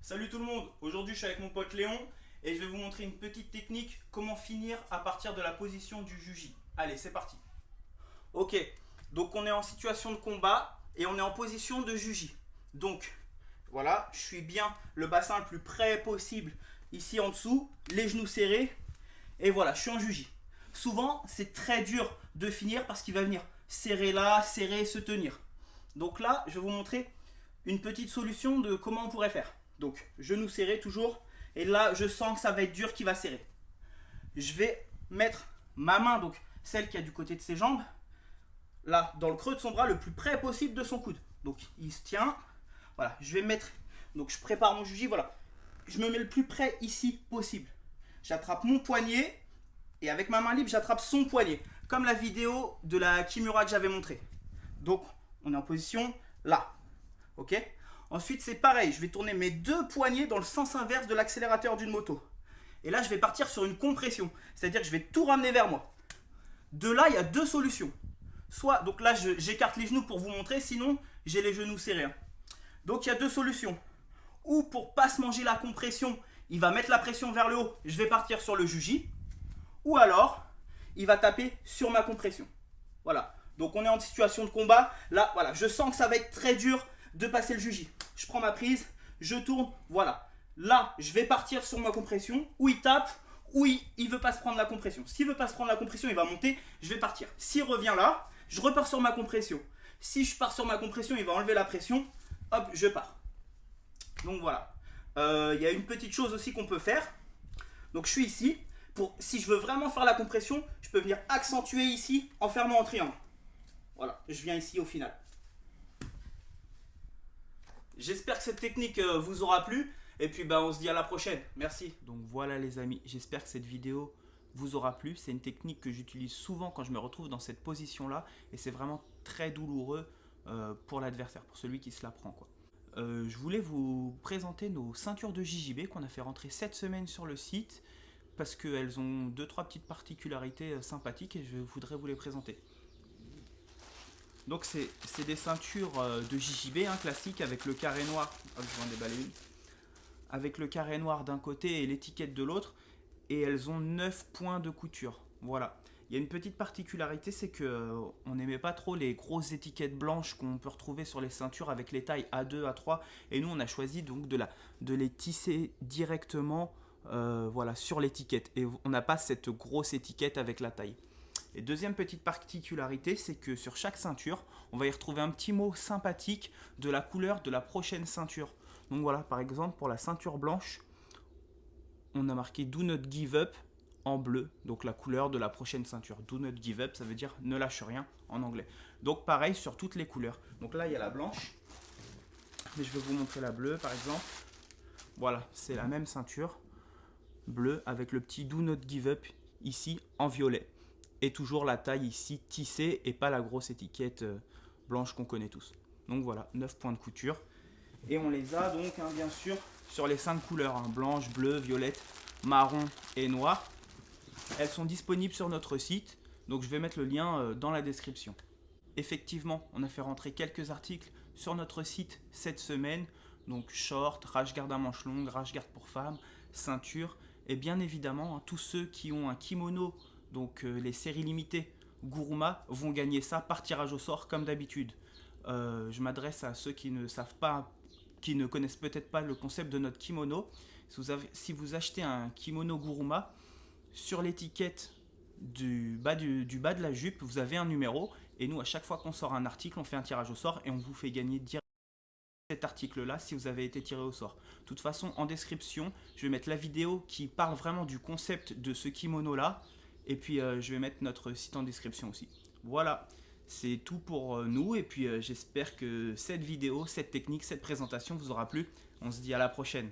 Salut tout le monde, aujourd'hui je suis avec mon pote Léon et je vais vous montrer une petite technique comment finir à partir de la position du juji. Allez, c'est parti. Ok, donc on est en situation de combat et on est en position de juji. Donc voilà, je suis bien le bassin le plus près possible ici en dessous, les genoux serrés et voilà, je suis en juji. Souvent c'est très dur de finir parce qu'il va venir serrer là, serrer, se tenir. Donc là, je vais vous montrer une petite solution de comment on pourrait faire. Donc, genou serré toujours. Et là, je sens que ça va être dur qui va serrer. Je vais mettre ma main, donc celle qui est du côté de ses jambes, là, dans le creux de son bras, le plus près possible de son coude. Donc, il se tient. Voilà, je vais mettre. Donc, je prépare mon juji. Voilà, je me mets le plus près ici possible. J'attrape mon poignet. Et avec ma main libre, j'attrape son poignet. Comme la vidéo de la Kimura que j'avais montrée. Donc, on est en position là. Ok ? Ensuite, c'est pareil, je vais tourner mes deux poignets dans le sens inverse de l'accélérateur d'une moto. Et là, je vais partir sur une compression, c'est-à-dire que je vais tout ramener vers moi. De là, il y a deux solutions. Soit, donc là, j'écarte les genoux pour vous montrer, sinon, j'ai les genoux serrés. Donc, il y a deux solutions. Ou pour pas se manger la compression, il va mettre la pression vers le haut, je vais partir sur le juji. Ou alors, il va taper sur ma compression. Voilà. Donc, on est en situation de combat. Là, voilà, je sens que ça va être très dur de passer le juji. Je prends ma prise, je tourne, voilà. Là, je vais partir sur ma compression, où il tape, où il veut pas se prendre la compression. S'il veut pas se prendre la compression, il va monter, je vais partir. S'il revient là, je repars sur ma compression. Si je pars sur ma compression, il va enlever la pression, hop, je pars. Donc voilà. Il y a une petite chose aussi qu'on peut faire. Donc je suis ici. Si je veux vraiment faire la compression, je peux venir accentuer ici en fermant en triangle. Voilà, je viens ici au final. J'espère que cette technique vous aura plu. Et puis on se dit à la prochaine. Merci. Donc voilà les amis, j'espère que cette vidéo vous aura plu. C'est une technique que j'utilise souvent quand je me retrouve dans cette position-là. Et c'est vraiment très douloureux pour l'adversaire, pour celui qui se la prend, quoi. Je voulais vous présenter nos ceintures de JJB qu'on a fait rentrer cette semaine sur le site. Parce qu'elles ont 2-3 petites particularités sympathiques et je voudrais vous les présenter. Donc c'est des ceintures de JJB classiques avec le carré noir. Hop, je vais en déballer une. Avec le carré noir d'un côté et l'étiquette de l'autre. Et elles ont 9 points de couture. Voilà. Il y a une petite particularité, c'est qu'on n'aimait pas trop les grosses étiquettes blanches qu'on peut retrouver sur les ceintures avec les tailles A2, A3. Et nous, on a choisi donc de les tisser directement voilà, sur l'étiquette. Et on n'a pas cette grosse étiquette avec la taille. Et deuxième petite particularité, c'est que sur chaque ceinture, on va y retrouver un petit mot sympathique de la couleur de la prochaine ceinture. Donc voilà, par exemple, pour la ceinture blanche, on a marqué Do not give up en bleu, donc la couleur de la prochaine ceinture. Do not give up, ça veut dire ne lâche rien en anglais. Donc pareil sur toutes les couleurs. Donc là, il y a la blanche, mais je vais vous montrer la bleue par exemple. Voilà, c'est la même ceinture bleue avec le petit Do not give up ici en violet. Et toujours la taille ici tissée et pas la grosse étiquette blanche qu'on connaît tous. Donc voilà, 9 points de couture. Et on les a donc bien sûr sur les 5 couleurs, blanche, bleue, violette, marron et noir. Elles sont disponibles sur notre site, donc je vais mettre le lien dans la description. Effectivement, on a fait rentrer quelques articles sur notre site cette semaine. Donc short, rash-guard à manches longues, rash-guard pour femmes, ceinture. Et bien évidemment, tous ceux qui ont un kimono, donc les séries limitées Guruma, vont gagner ça par tirage au sort comme d'habitude. Je m'adresse à ceux qui ne savent pas, qui ne connaissent peut-être pas le concept de notre kimono. Si vous achetez un kimono Guruma, sur l'étiquette du bas de la jupe, vous avez un numéro. Et nous, à chaque fois qu'on sort un article, on fait un tirage au sort et on vous fait gagner directement cet article-là si vous avez été tiré au sort. De toute façon, en description, je vais mettre la vidéo qui parle vraiment du concept de ce kimono-là. Et puis, je vais mettre notre site en description aussi. Voilà, c'est tout pour nous. Et puis, j'espère que cette vidéo, cette technique, cette présentation vous aura plu. On se dit à la prochaine.